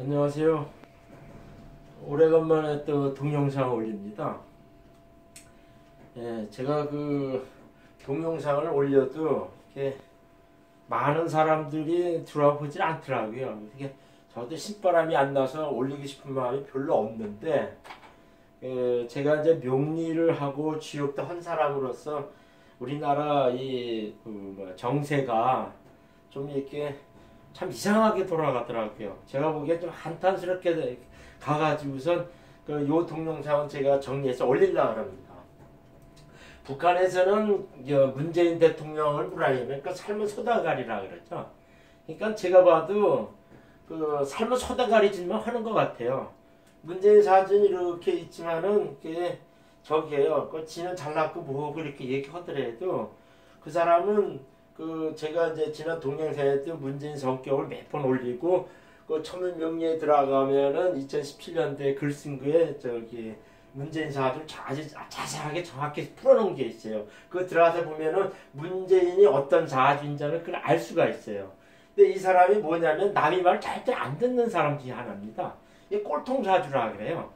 안녕하세요. 오래간만에 또 동영상 올립니다. 제가 그 동영상을 올려도 이렇게 많은 사람들이 들어와 보질 않더라고요. 이게 저도 신바람이 안 나서 올리고 싶은 마음이 별로 없는데, 제가 이제 명리를 하고 지옥도 한 사람으로서 우리나라 정세가 좀 이렇게 참 이상하게 돌아가더라고요. 제가 보기엔 좀 한탄스럽게 가가지고선 요 동영상은 제가 정리해서 올리려고 합니다. 북한에서는 문재인 대통령을 뭐라냐면 삶의 소다가리라 그러죠. 그러니까 제가 봐도 그 삶의 소다가리짓만 하는 것 같아요. 문재인 사진이 이렇게 있지만은 그게 저기에요. 지는 잘났고 뭐고 이렇게 얘기하더라도 그 사람은 제가 이제 지난 동영상에 도 문재인 성격을 몇 번 올리고 천문명리에 들어가면은 2017년도에 글 쓴 거에 문재인 사주를 아주 자세하게 정확히 풀어놓은 게 있어요. 그거 들어가서 보면은 문재인이 어떤 사주인지를 그걸 알 수가 있어요. 근데 이 사람이 뭐냐면 남의 말 절대 안 듣는 사람 중에 하나입니다. 이게 꼴통 사주라 그래요.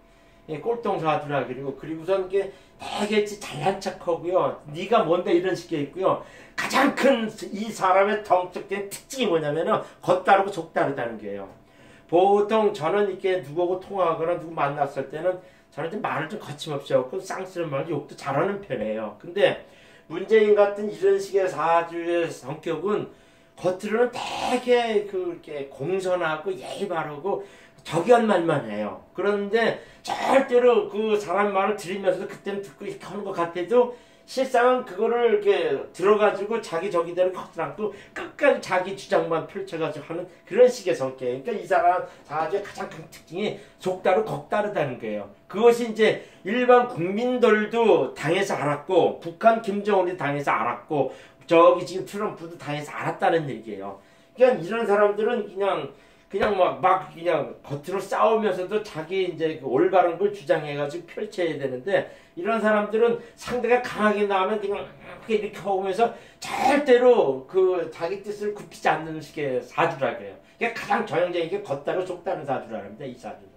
꼴통 사주라 그리고선 이게 되게 잘난 척하고요. 네가 뭔데 이런 식의 있고요. 가장 큰 이 사람의 정적인 특징이 뭐냐면은 겉다르고 속다르다는 거예요. 보통 저는 이렇게 누구하고 통화하거나 누구 만났을 때는 저는 좀 말을 좀 거침없이 하고 쌍스러운 말 욕도 잘하는 편이에요. 근데 문재인 같은 이런 식의 사주의 성격은 겉으로는 되게 그렇게 공손하고 예의 바르고 적연 말만 해요. 그런데 절대로 그 사람 말을 들으면서도 그때는 듣고 이렇게 하는 것 같아도 실상은 그거를 이렇게 들어가지고 자기 저기대로 걷으라고 끝까지 자기 주장만 펼쳐가지고 하는 그런 식의 성격. 그러니까 이 사람 사주의 가장 큰 특징이 속다르고 겉다르다는 거예요. 그것이 이제 일반 국민들도 당해서 알았고, 북한 김정은이 당해서 알았고, 저기 지금 트럼프도 당해서 알았다는 얘기예요. 그러니까 이런 사람들은 그냥 그냥 겉으로 싸우면서도 자기 이제 올바른 걸 주장해가지고 펼쳐야 되는데, 이런 사람들은 상대가 강하게 나오면 그냥 이렇게 하면서 절대로 자기 뜻을 굽히지 않는 식의 사주라 그래요. 그러니까 가장 전형적인 게 겉다르고 속다른 사주라 합니다, 이 사주는.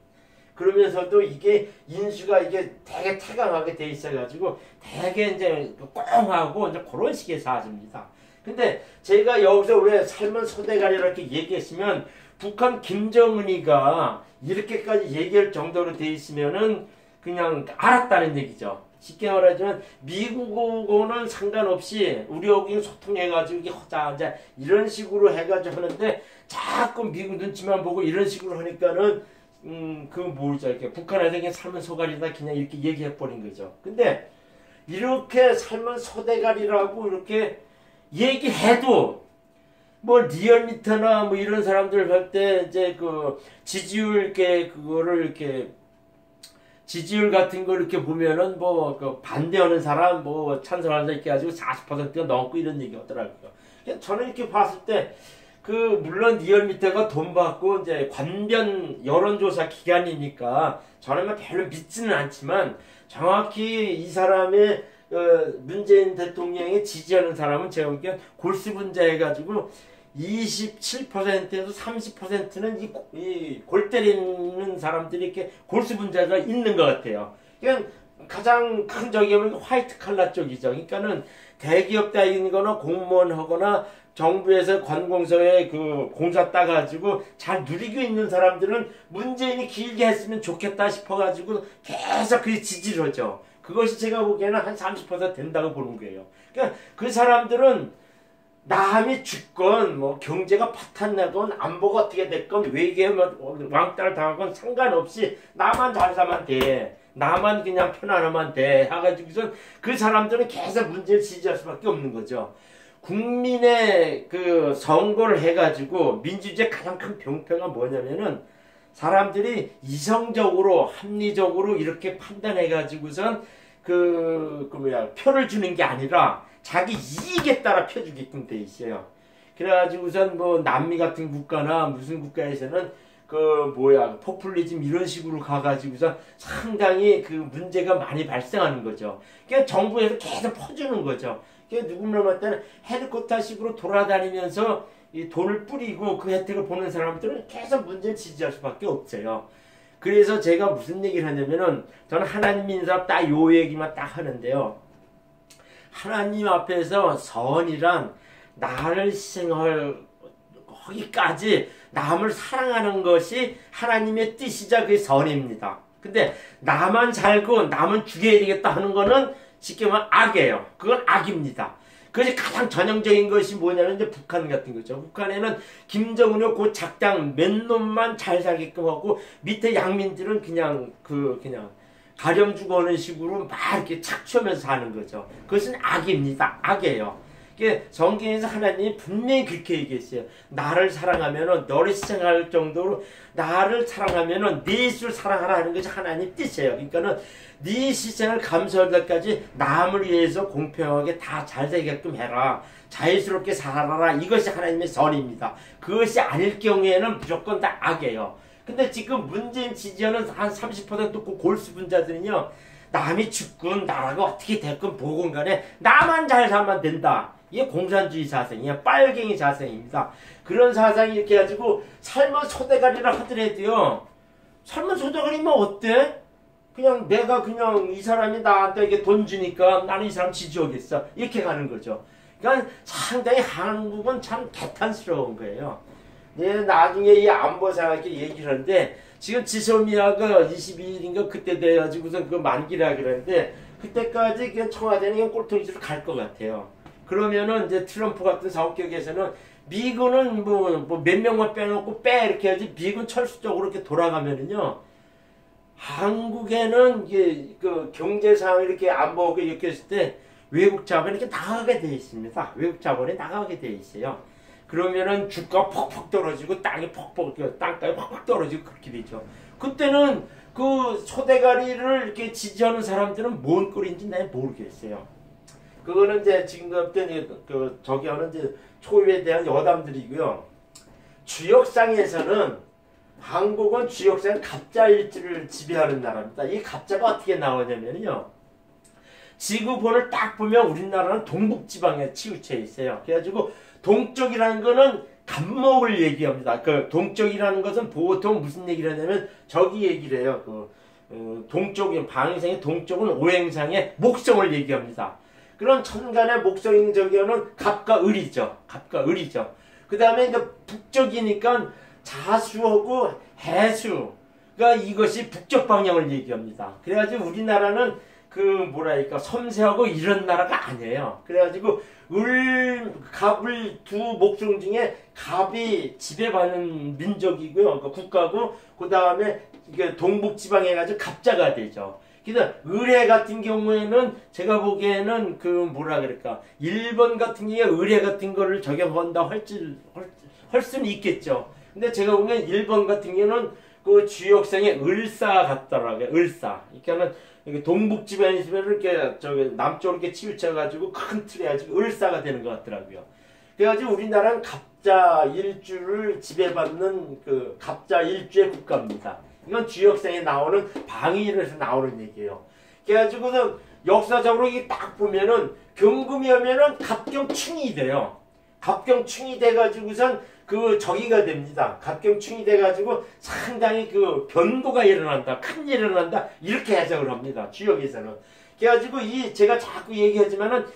그러면서도 이게 인수가 이게 되게 태강하게 돼 있어가지고 되게 이제 꽁하고 이제 그런 식의 사주입니다. 근데 제가 여기서 왜 삶은 소대가리 이렇게 얘기했으면, 북한 김정은이가 이렇게까지 얘기할 정도로 돼 있으면은 그냥 알았다는 얘기죠. 쉽게 말하자면 미국하고는 상관없이 우리하고 소통해가지고 이게 허자하자 이런 식으로 해가지고 하는데, 자꾸 미국 눈치만 보고 이런 식으로 하니까는 이렇게 북한에서 그냥 삶은 소가리다 그냥 이렇게 얘기해버린 거죠. 근데 이렇게 삶은 소대가리라고 이렇게 얘기해도 리얼미터나 이런 사람들 할 때 이제 지지율 지지율 같은 걸 이렇게 보면은 반대하는 사람 찬성하는 사람 이렇게 가지고 40%가 넘고 이런 얘기 하더라고요. 저는 이렇게 봤을 때 물론 리얼미터가 돈 받고 이제 관변 여론조사 기관이니까 저는 별로 믿지는 않지만, 정확히 이 사람의 문재인 대통령이 지지하는 사람은 제가 보기엔 골수분자 해가지고 27%에서 30%는 이 골 때리는 사람들이 이렇게 골수분자가 있는 것 같아요. 그냥 가장 큰 적이면 화이트 칼라 쪽이죠. 그러니까는 대기업 다니거나 공무원 하거나 정부에서 관공서에 공사 따가지고 잘 누리고 있는 사람들은 문재인이 길게 했으면 좋겠다 싶어가지고 계속 지지를 하죠. 그것이 제가 보기에는 한 30% 된다고 보는 거예요. 그러니까 그 사람들은 남이 죽건 경제가 파탄나건 안보가 어떻게 됐건 외계에 왕따를 당하건 상관없이 나만 잘 살면 돼. 나만 그냥 편안하면 돼. 해가지고선 그 사람들은 계속 문제를 지지할 수밖에 없는 거죠. 국민의 선거를 해가지고 민주주의의 가장 큰 병폐가 뭐냐면은, 사람들이 이성적으로 합리적으로 이렇게 판단해가지고선 표를 주는 게 아니라 자기 이익에 따라 표 주게끔 돼 있어요. 그래가지고선 남미 같은 국가나 무슨 국가에서는 포퓰리즘 이런 식으로 가가지고선 상당히 문제가 많이 발생하는 거죠. 그러니까 정부에서 계속 퍼주는 거죠. 그러니까 누구나 때는 헬리콥터식으로 돌아다니면서 이 돈을 뿌리고 그 혜택을 보는 사람들은 계속 문제를 지지할 수밖에 없어요. 그래서 제가 무슨 얘기를 하냐면은 저는 하나님 믿는 사람 딱 요 얘기만 딱 하는데요. 하나님 앞에서 선이란 나를 희생할 거기까지 남을 사랑하는 것이 하나님의 뜻이자 그게 선입니다. 근데 나만 살고 남은 죽여야 되겠다 하는 거는 쉽게 말하면 악이에요. 그건 악입니다. 그것이 가장 전형적인 것이 뭐냐면 이제 북한 같은 거죠. 북한에는 김정은이 그 작당 몇 놈만 잘 살게끔 하고 밑에 양민들은 그냥 가령 주고 하는 식으로 막 이렇게 착취하면서 사는 거죠. 그것은 악입니다. 악이에요. 성경에서 하나님이 분명히 그렇게 얘기했어요. 나를 사랑하면은 너를 희생할 정도로 나를 사랑하면은 네 예수를 사랑하라 하는 것이 하나님 뜻이에요. 그러니까는 네 희생을 감수할 때까지 남을 위해서 공평하게 다 잘 되게끔 해라. 자유스럽게 살아라. 이것이 하나님의 선입니다. 그것이 아닐 경우에는 무조건 다 악이에요. 근데 지금 문재인 지지하는 한 30% 그 골수분자들은요. 남이 죽건 나라가 어떻게 됐건 보건 간에 나만 잘 살면 된다. 이게 공산주의 사상이야. 빨갱이 사상입니다. 그런 사상이 이렇게 해가지고 삶은 소대가리라 하더라도요. 삶은 소대가리면 어때? 그냥 내가 그냥 이 사람이 나한테 이렇게 돈 주니까 나는 이 사람 지지하겠어. 이렇게 가는 거죠. 그러니까 상당히 한국은 참 개탄스러운 거예요. 나중에 이 안보상 이렇게 얘기를 하는데 지금 지소미아가 22일인가 그때 돼가지고선 그 만기라 그러는데 그때까지 그냥 청와대는 그냥 꼴통이로 갈 것 같아요. 그러면은 이제 트럼프 같은 사업격에서는 미군은 뭐 몇 명만 빼놓고 이렇게 하지 미군 철수적으로 이렇게 돌아가면은요. 한국에는 이게 그 경제 상황 이렇게 안보가 이렇게 했을 때 외국 자본이 이렇게 나가게 돼 있습니다. 외국 자본이 나가게 돼 있어요. 그러면은 주가 퍽퍽 떨어지고 땅이 땅값이 퍽퍽 떨어지고 그렇게 되죠. 그때는 그 소대가리를 이렇게 지지하는 사람들은 뭔 꼴인지 난 모르겠어요. 그거는 이제 지금 그 저기 하는 이제 초유에 대한 여담들이고요. 주역상에서는 한국은 주역상 갑자일주를 지배하는 나라입니다. 이 갑자가 어떻게 나오냐면요. 지구본을 딱 보면 우리나라는 동북지방에 치우쳐 있어요. 그래가지고 동쪽이라는 거는 갑목을 얘기합니다. 그 동쪽이라는 것은 보통 무슨 얘기를 하냐면 저기 얘기를 해요. 동쪽인 방위성의 동쪽은 오행상의 목성을 얘기합니다. 그런 천간의 목성인 저기는 갑과 을이죠. 갑과 을이죠. 그 다음에 이제 북쪽이니까 자수하고 해수가 이것이 북쪽 방향을 얘기합니다. 그래가지고 우리나라는 섬세하고 이런 나라가 아니에요. 그래가지고 갑을 두 목성 중에 갑이 지배받는 민족이고요. 국가고 그 다음에 이게 동북지방에 가지고 갑자가 되죠. 그래서 의뢰 같은 경우에는 제가 보기에는 일본 같은 경우에 의뢰 같은 거를 적용한다 할 수는 있겠죠. 근데 제가 보기엔 일본 같은 경우는 그 주역성에 을사 같더라고요. 을사. 그러니까는 동북지방에 있으면 이렇게 남쪽으로 이렇게 치우쳐가지고 큰 틀에 가지고 을사가 되는 것 같더라고요. 그래가지고 우리나라는 갑자 일주를 지배받는 그 갑자 일주의 국가입니다. 이건 주역성에 나오는 방위에서 나오는 얘기예요. 그래가지고는 역사적으로 이게 딱 보면은 경금이 오면은 갑경충이 돼요. 갑경충이 돼가지고선 저기가 됩니다. 갑경충이 돼가지고 상당히 변고가 일어난다. 큰 일이 일어난다. 이렇게 해석을 합니다. 주역에서는. 그래가지고 제가 자꾸 얘기하지만은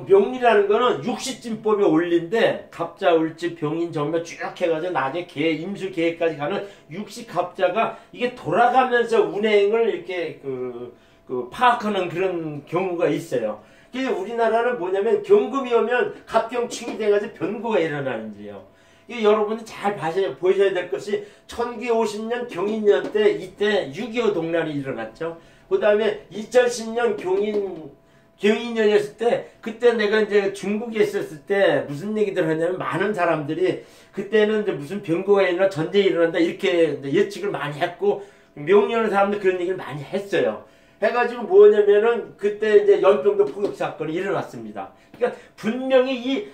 명리라는 거는 육시진법에 올린데 갑자, 을지, 병인, 정묘 쭉 해가지고 나중에 임수, 계획까지 가는 육시갑자가 이게 돌아가면서 운행을 이렇게 파악하는 그런 경우가 있어요. 우리나라는 뭐냐면 경금이 오면 갑경충이 돼가지고 변고가 일어나는지요. 여러분이 잘 보셔야 될 것이 1950년 경인년 때 이때 6.25 동란이 일어났죠. 그 다음에 2010년 경인년이었을 때 그때 내가 이제 중국에 있었을 때 무슨 얘기들 하냐면 많은 사람들이 그때는 이제 무슨 변고가 일어나 전쟁이 일어난다 이렇게 예측을 많이 했고 명령하는 사람들 그런 얘기를 많이 했어요. 해가지고 뭐냐면은 그때 이제 연평도 포격 사건이 일어났습니다. 그러니까 분명히 이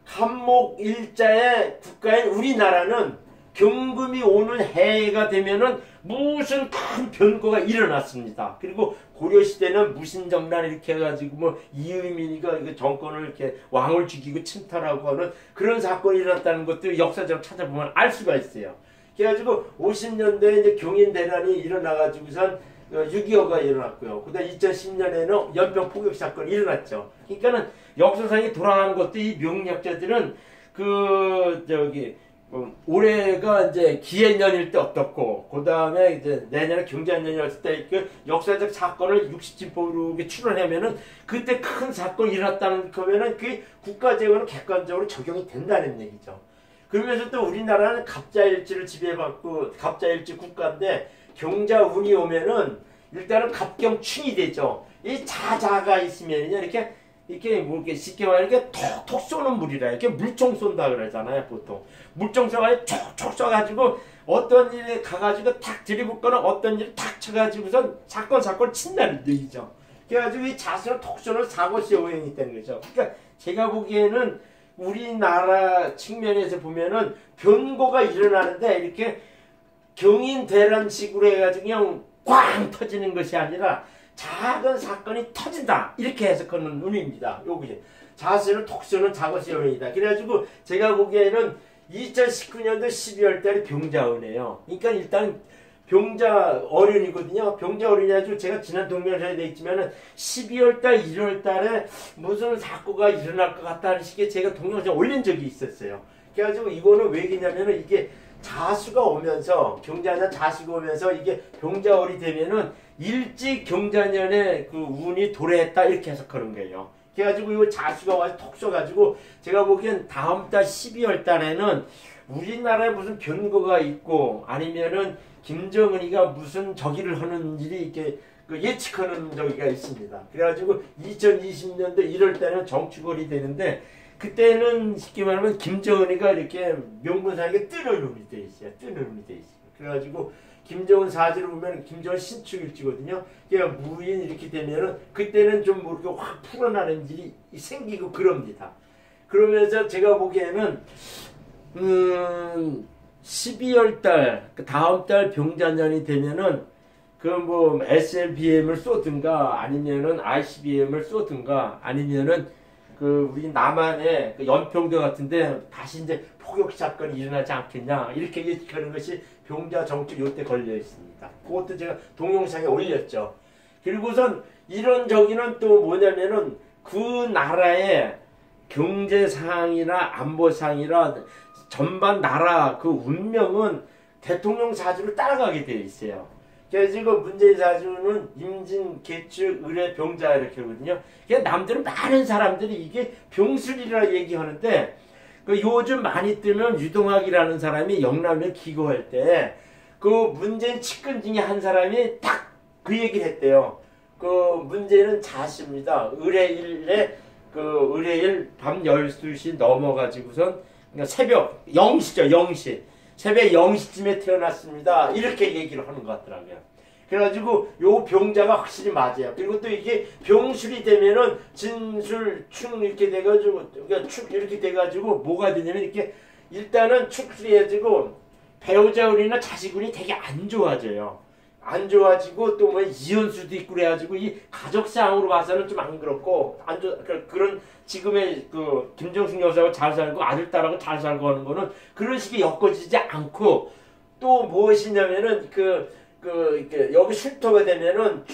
갑목 일자의 국가인 우리나라는 경금이 오는 해가 되면은 무슨 큰 변고가 일어났습니다. 그리고 고려시대는 무신정란 이렇게 해가지고 뭐 이의민이가 이거 정권을 이렇게 왕을 죽이고 침탈하고 하는 그런 사건이 일어났다는 것도 역사적으로 찾아보면 알 수가 있어요. 그래가지고 50년대에 이제 경인대란이 일어나가지고선 6.25가 일어났고요. 그 다음 2010년에는 연평 포격 사건이 일어났죠. 그러니까는 역사상에 돌아가는 것도 이 명력자들은 올해가 이제 기해년일 때 어떻고, 그 다음에 이제 내년에 경제년이었을 때 그 역사적 사건을 60진법으로 추론하면은 그때 큰 사건이 일어났다는 거면은 그게 국가재원은 객관적으로 적용이 된다는 얘기죠. 그러면서 또 우리나라는 갑자일지를 지배받고 갑자일지 국가인데 경자운이 오면은 일단은 갑경춘이 되죠. 이 자자가 있으면요 이렇게 뭐 이렇게 쉽게 말하면 이렇게 톡톡 쏘는 물이라 이렇게 물총 쏜다 그러잖아요. 보통 물총 쏘가지고 촉촉 쏘가지고 어떤 일에 가가지고 탁 들이붓거나 어떤 일을 탁 쳐가지고선 사건 친다는 얘기죠. 그래가지고 이 자수는 톡 쏘는 사고시 오행이 있다는 거죠. 그러니까 제가 보기에는 우리나라 측면에서 보면은 변고가 일어나는데 이렇게 경인대란식으로 해가지고 그냥 꽝 터지는 것이 아니라 작은 사건이 터진다 이렇게 해석하는 의미입니다. 여기 자수는 톡 쏘는 작업시 오행이다. 그래가지고 제가 보기에는 2019년도 12월 달에 병자운이에요. 그러니까 일단 병자 어른이거든요. 병자 어른이 아주 제가 지난 동영상에 돼 있지만은 12월 달, 1월 달에 무슨 사고가 일어날 것 같다는 식의 제가 동영상 올린 적이 있었어요. 그래가지고 이거는 왜 그러냐면은 이게 자수가 오면서 경자년 자수가 오면서 이게 병자월이 되면은 일찍 경자년에 그 운이 도래했다 이렇게 해석하는 거예요. 그래가지고 이거 자수가 와서 톡 쏘가지고 제가 보기엔 다음 달 12월 달에는 우리나라에 무슨 변고가 있고 아니면은 김정은이가 무슨 저기를 하는 일이 이렇게 예측하는 저기가 있습니다. 그래가지고 2020년도 1월 달에는 정축월이 되는데 그때는 쉽게 말하면 김정은이가 이렇게 명분상에 뜨는 운이 돼 있어요. 뜨는 운이 돼 있어요. 그래가지고 김정은 사주를 보면 김정은 신축일지거든요. 그러니까 무인 이렇게 되면은 그때는 좀 뭐 이렇게 확 풀어나는 일이 생기고 그럽니다. 그러면서 제가 보기에는 12월 달, 그 다음 달 병자년이 되면은 그 뭐 SLBM을 쏘든가 아니면은 ICBM을 쏘든가 아니면은 그 우리 남한의 그 연평도 같은데 다시 이제 포격 사건이 일어나지 않겠냐 이렇게 예측하는 것이 병자 정축 요때 걸려 있습니다. 그것도 제가 동영상에 올렸죠. 그리고선 이런 저기는 또 뭐냐면은 그 나라의 경제 상황이나 안보 상황이나 전반 나라 그 운명은 대통령 사주를 따라가게 되어 있어요. 그래서 지금 문재인 사주는 임진, 개축, 을의 병자 이렇게 하거든요. 그러니까 남들은 많은 사람들이 이게 병술이라 얘기하는데 그 요즘 많이 뜨는 유동학이라는 사람이 영남에 기고할 때 그 문재인 측근 중에 한 사람이 딱 그 얘기를 했대요. 그 문재인은 자시입니다. 을의 을의 밤 12시 넘어가지고선 그러니까 새벽 0시죠. 0시. 새벽 0시쯤에 태어났습니다. 이렇게 얘기를 하는 것 같더라고요. 그래가지고 요 병자가 확실히 맞아요. 그리고 또 이게 병술이 되면은 진술, 축 이렇게 돼가지고 그러니까 축 이렇게 돼가지고 뭐가 되냐면 이렇게 일단은 축술이 해가지고 배우자운이나 자식운이 되게 안 좋아져요. 안 좋아지고 또 뭐 이혼수도 있고 그래가지고 이 가족상으로 봐서는 좀 안 그렇고 안 좋아 그런 지금의 그 김정숙 여사하고 잘 살고 아들 딸하고 잘 살고 하는 거는 그런 식이 엮어지지 않고 또 무엇이냐면은 이렇게 여기 술토가 되면은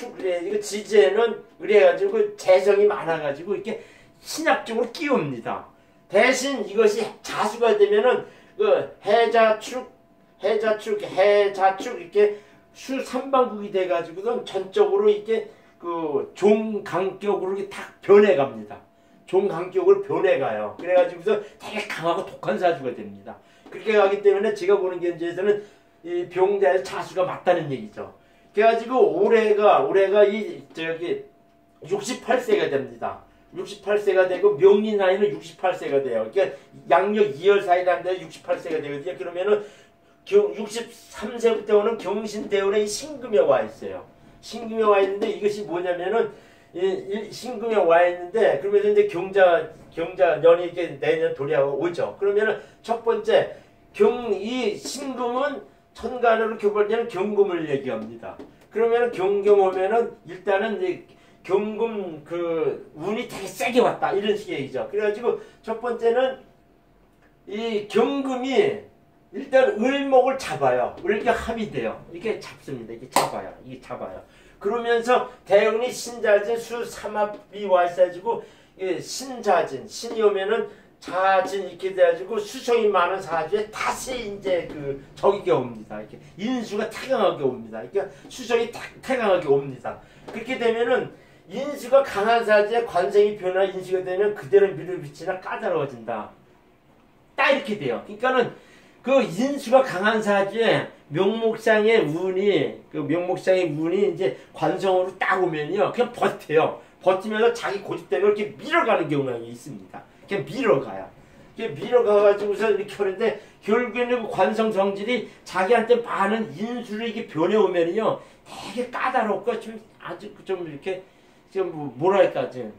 이거 지지에는 그래가지고 재성이 많아가지고 이렇게 신약적으로 끼웁니다. 대신 이것이 자수가 되면은 그 해자축 이렇게 수 3방국이 돼가지고선 전적으로 이렇게 그 종강격으로 이렇게 탁 변해갑니다. 종강격으로 변해가요. 그래가지고서 되게 강하고 독한 사주가 됩니다. 그렇게 가기 때문에 제가 보는 견지에서는 이 병자의 자수가 맞다는 얘기죠. 그래가지고 올해가 이 저기 68세가 됩니다. 68세가 되고 명리 나이는 68세가 돼요. 그러니까 양력 2월 4일 한데 68세가 되거든요. 그러면은 63세부터 오는 경신대운에 신금에 와 있어요. 신금에 와 있는데 이것이 뭐냐면은 신금에 와 있는데 그러면서 이제 경자년이 이렇게 내년 도래하고 오죠. 그러면은 첫 번째 이 신금은 천간으로 교벌되는 경금을 얘기합니다. 그러면 경경 오면은 일단은 이제 경금 그 운이 되게 세게 왔다 이런 식의 얘기죠. 그래가지고 첫 번째는 이 경금이 일단 을목을 잡아요. 을과 합이 돼요. 이렇게 잡습니다. 이게 잡아요. 이게 잡아요. 그러면서 대운이 신자진 수삼합이 와 있어가지고 신자진 신이 오면은 자진 이렇게 돼가지고 수성이 많은 사주에 다시 이제 그 저기가 옵니다. 이렇게 인수가 태강하게 옵니다. 그러니까 수성이 태강하게 옵니다. 그렇게 되면은 인수가 강한 사주에 관성이 변화 인수가 되면 그대로 밀어붙이나 까다로워진다. 딱 이렇게 돼요. 그러니까는 그 인수가 강한 사주에 명목상의 운이 그 명목상의 운이 이제 관성으로 딱 오면요 그냥 버텨요. 버티면서 자기 고집대로 이렇게 밀어가는 경우가 있습니다. 그냥 밀어가요. 밀어가가지고서 이렇게 하는데 결국에는 그 관성 성질이 자기한테 많은 인수를 이렇게 변해오면요 되게 까다롭고 좀 아주 좀 이렇게 좀 뭐랄까 좀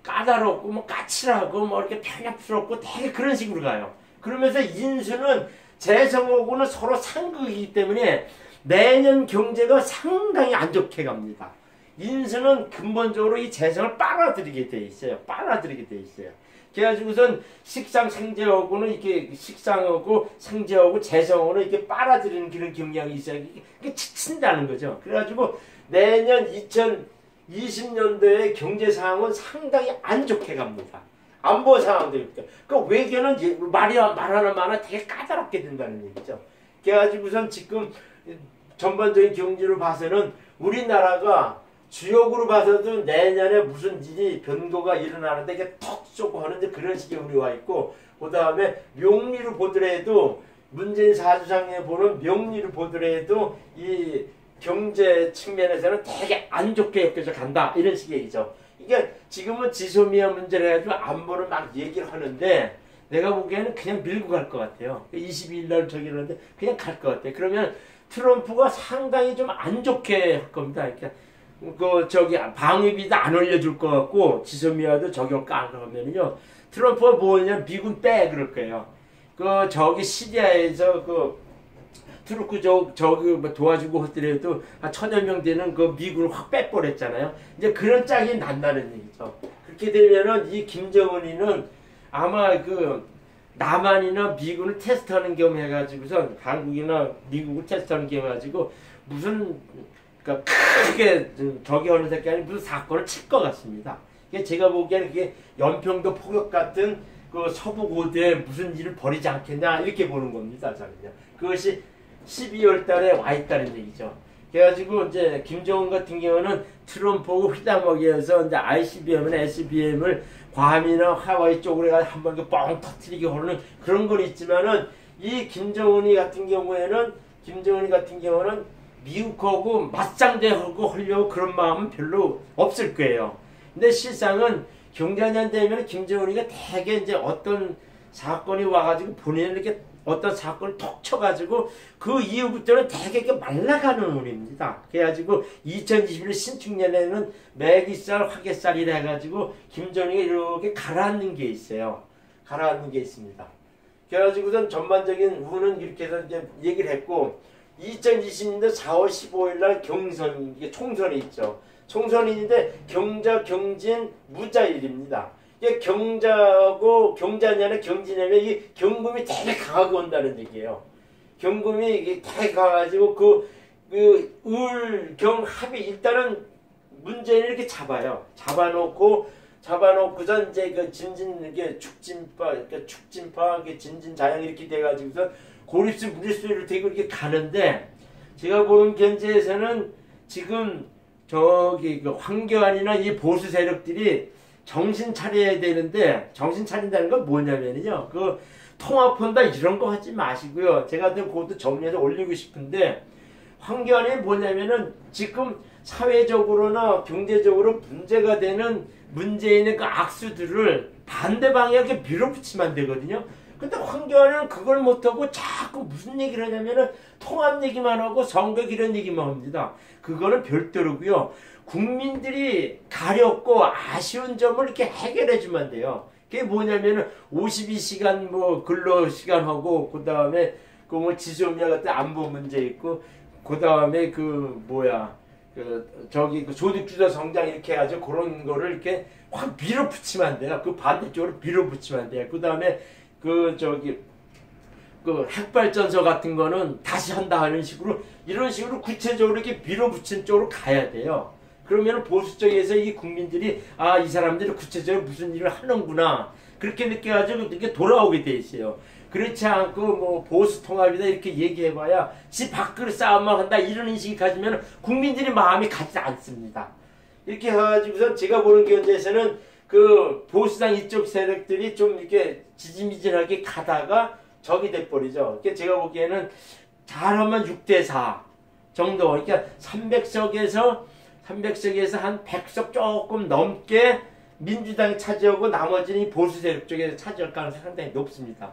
까다롭고 뭐 까칠하고 뭐 이렇게 편협스럽고 되게 그런 식으로 가요. 그러면서 인수는 재성하고는 서로 상극이기 때문에 내년 경제가 상당히 안 좋게 갑니다. 인수는 근본적으로 이 재성을 빨아들이게 돼 있어요. 빨아들이게 돼 있어요. 그래가지고선 식상 생재하고는 이렇게 식상하고 생재하고 재성으로 이렇게 빨아들이는 그런 경향이 있어요. 이게 지친다는 거죠. 그래가지고 내년 2020년도의 경제 상황은 상당히 안 좋게 갑니다. 안보 상황도 있고. 그 외교는 말하는 말은 되게 까다롭게 된다는 얘기죠. 그래가지고선 지금 전반적인 경제로 봐서는 우리나라가 주역으로 봐서도 내년에 무슨 일이 변고가 일어나는데 이게 턱 쏘고 하는데 그런 식의 운이 와 있고 그 다음에 명리로 보더라도 문재인 사주상에 보는 명리로 보더라도 이 경제 측면에서는 되게 안 좋게 엮여서 간다 이런 식의 얘기죠. 이게 지금은 지소미아 문제를 해가지고 안보를 막 얘기를 하는데 내가 보기에는 그냥 밀고 갈 것 같아요. 22일 날 저기 하는데 그냥 갈 것 같아요. 그러면 트럼프가 상당히 좀 안 좋게 할 겁니다. 그러니까 그 저기 방위비도 안 올려줄 것 같고 지소미아도 저격 안 하면요 트럼프가 뭐냐 미군 빼 그럴 거예요. 그 저기 시리아에서 그 투르크 저기 뭐 도와주고 하더라도 한 1000여 명 되는 그 미군을 확 빼버렸잖아요. 이제 그런 짝이 난다는 얘기죠. 그렇게 되면은 이 김정은이는 아마 그 남한이나 미군을 테스트하는 겸 해가지고서 한국이나 미국을 테스트하는 겸 해가지고 무슨 그러니까 크게 저기 하는 새끼 아니 무슨 사건을 칠 것 같습니다. 제가 보기에는 그게 연평도 포격 같은 그 서부 고대에 무슨 일을 벌이지 않겠냐 이렇게 보는 겁니다. 저는요. 그것이 12월 달에 와 있다는 얘기죠. 그래가지고 이제 김정은 같은 경우는 트럼프하고 휘다먹이어서 이제 ICBM이나 SBM을 괌이나 하와이 쪽으로 해가지고 한번 뻥 터트리게 하는 그런 건 있지만은 이 김정은이 같은 경우는 미국하고 맞상대하고 하려고 그런 마음은 별로 없을 거예요. 근데 실상은 경자년 되면 김정은이가 되게 이제 어떤 사건이 와가지고 본인을 이렇게 어떤 사건을 톡 쳐가지고 그 이후부터는 되게 이렇게 말라가는 운입니다. 그래가지고 2021년 신축년에는 매기살, 화개살이라 해가지고 김정은이가 이렇게 가라앉는 게 있어요. 가라앉는 게 있습니다. 그래가지고선 전반적인 운은 이렇게 해서 이제 얘기를 했고 2020년도 4월 15일 날 경선, 이게 총선이 있죠. 총선이 있는데 경자, 경진, 무자일입니다. 이게 경자하고 경자년에 경진년에 이 경금이 되게 강하게 온다는 얘기예요. 경금이 이게 되게 강해가지고 을경합이 일단은 문제는 이렇게 잡아요. 잡아놓고선 이제 그 이게 축진파, 진진자양 이렇게 돼가지고서 고립수 무리수를 되고 이렇게 가는데 제가 보는 견제에서는 지금 저기 그 황교안이나 이 보수 세력들이 정신 차려야 되는데 정신 차린다는 건 뭐냐면요 그 통합한다 이런 거 하지 마시고요. 제가 그것도 정리해서 올리고 싶은데 황교안이 뭐냐면은 지금 사회적으로나 경제적으로 문제가 되는 문재인의 그 악수들을 반대 방향에 밀어붙이면 되거든요. 근데 황교안은 그걸 못하고 자꾸 무슨 얘기를 하냐면은 통합 얘기만 하고 선거 이런 얘기만 합니다. 그거는 별도로고요. 국민들이 가렵고 아쉬운 점을 이렇게 해결해 주면 돼요. 그게 뭐냐면은 52시간 뭐 근로 시간하고 그다음에 그 뭐 지소미아 같은 안보 문제 있고 그 다음에 그 뭐야 저기 그 소득주도 성장 이렇게 해가지고 그런 거를 이렇게 확 밀어붙이면 안 돼요. 그 반대쪽으로 밀어붙이면 안 돼요. 그 다음에 그 저기 그 핵발전소 같은 거는 다시 한다 하는 식으로 이런 식으로 구체적으로 이렇게 밀어붙인 쪽으로 가야 돼요. 그러면 보수 쪽에서 이 국민들이 아, 이 사람들이 구체적으로 무슨 일을 하는구나 그렇게 느껴가지고 이렇게 돌아오게 돼 있어요. 그렇지 않고 뭐 보수 통합이다 이렇게 얘기해봐야 지 밖으로 싸움만 한다 이런 인식이 가지면 국민들이 마음이 가지 않습니다. 이렇게 해가지고서 제가 보는 견제에서는 그 보수당 이쪽 세력들이 좀 이렇게 지지미진하게 가다가 적이 돼버리죠. 그러니까 제가 보기에는 잘하면 6대4 정도, 그러니까 300석에서 한 100석 조금 넘게 민주당이 차지하고 나머지는 보수 세력 쪽에서 차지할 가능성이 상당히 높습니다.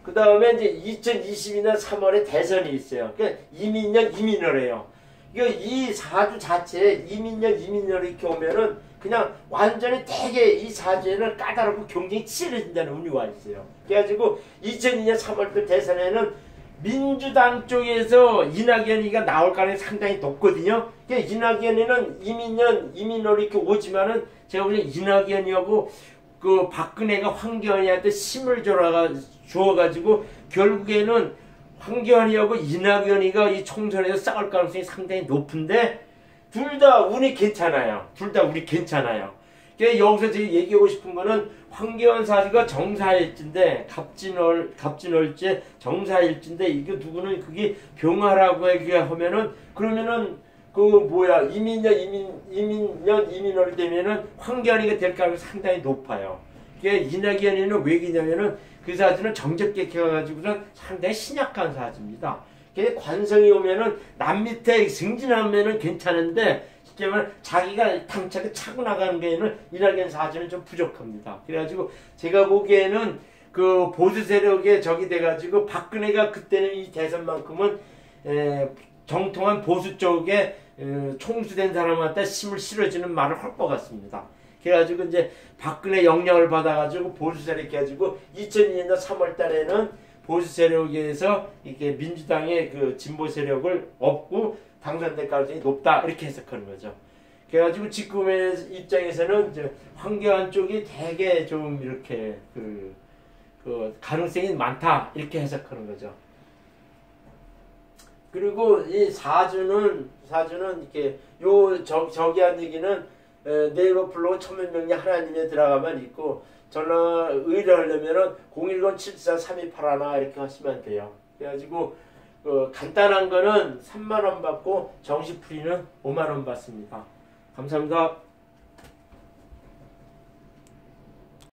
그 다음에 이제 2022년 3월에 대선이 있어요. 그러니까 이민년 이민월이에요. 이 사주 자체에 이민년 이민월이 이렇게 오면은 그냥 완전히 되게 이 사주에는 까다롭고 경쟁이 치열해진다는 의미가 있어요. 그래가지고 2002년 3월 때 대선에는 민주당 쪽에서 이낙연이가 나올 가능성이 상당히 높거든요. 그러니까 이낙연이는 이민년 이민월이 이렇게 오지만은 제가 보기엔 이낙연이하고 그 박근혜가 황교안이한테 힘을 주어가지고 결국에는 황교안이하고 이낙연이가 이 총선에서 싸울 가능성이 상당히 높은데 둘 다 운이 괜찮아요. 그러니까 여기서 제가 얘기하고 싶은 거는 황교안 사주가 정사일지인데 갑진월째 정사일지인데 이게 누구는 그게 병화라고 얘기하면은 그러면은 그 뭐야 이민년 이민월이 되면은 황교안이가 될 가능성이 상당히 높아요. 그러니까 이낙연이는 왜 그러냐면은 그 사주는 정적객해가 가지고는 상당히 신약한 사주입니다. 관성이 오면은 남 밑에 승진하면은 괜찮은데 쉽게 말하면 자기가 당차게 차고 나가는 게에는 이낙연 사주는 좀 부족합니다. 그래가지고 제가 보기에는 그 보수 세력에 적이 돼가지고 박근혜가 그때는 이 대선만큼은 정통한 보수 쪽에 총수된 사람한테 힘을 실어주는 말을 할 것 같습니다. 그래가지고 이제 박근혜 영향을 받아가지고 보수 세력 해가지고 2002년 3월 달에는 보수 세력에서 이렇게 민주당의 그 진보 세력을 업고 당선될 가능성이 높다 이렇게 해석하는 거죠. 그래가지고 지금의 입장에서는 이제 황교안 쪽이 되게 좀 이렇게 그 가능성이 많다 이렇게 해석하는 거죠. 그리고 이 사주는 이렇게 저기 한 얘기는 네이버 블로그 천만 명이 하나님에 들어가면 있고 전화 의뢰하려면은 010-74-3281 이렇게 하시면 돼요. 그래가지고 간단한 거는 3만 원 받고 정식 풀이는 5만 원 받습니다. 감사합니다.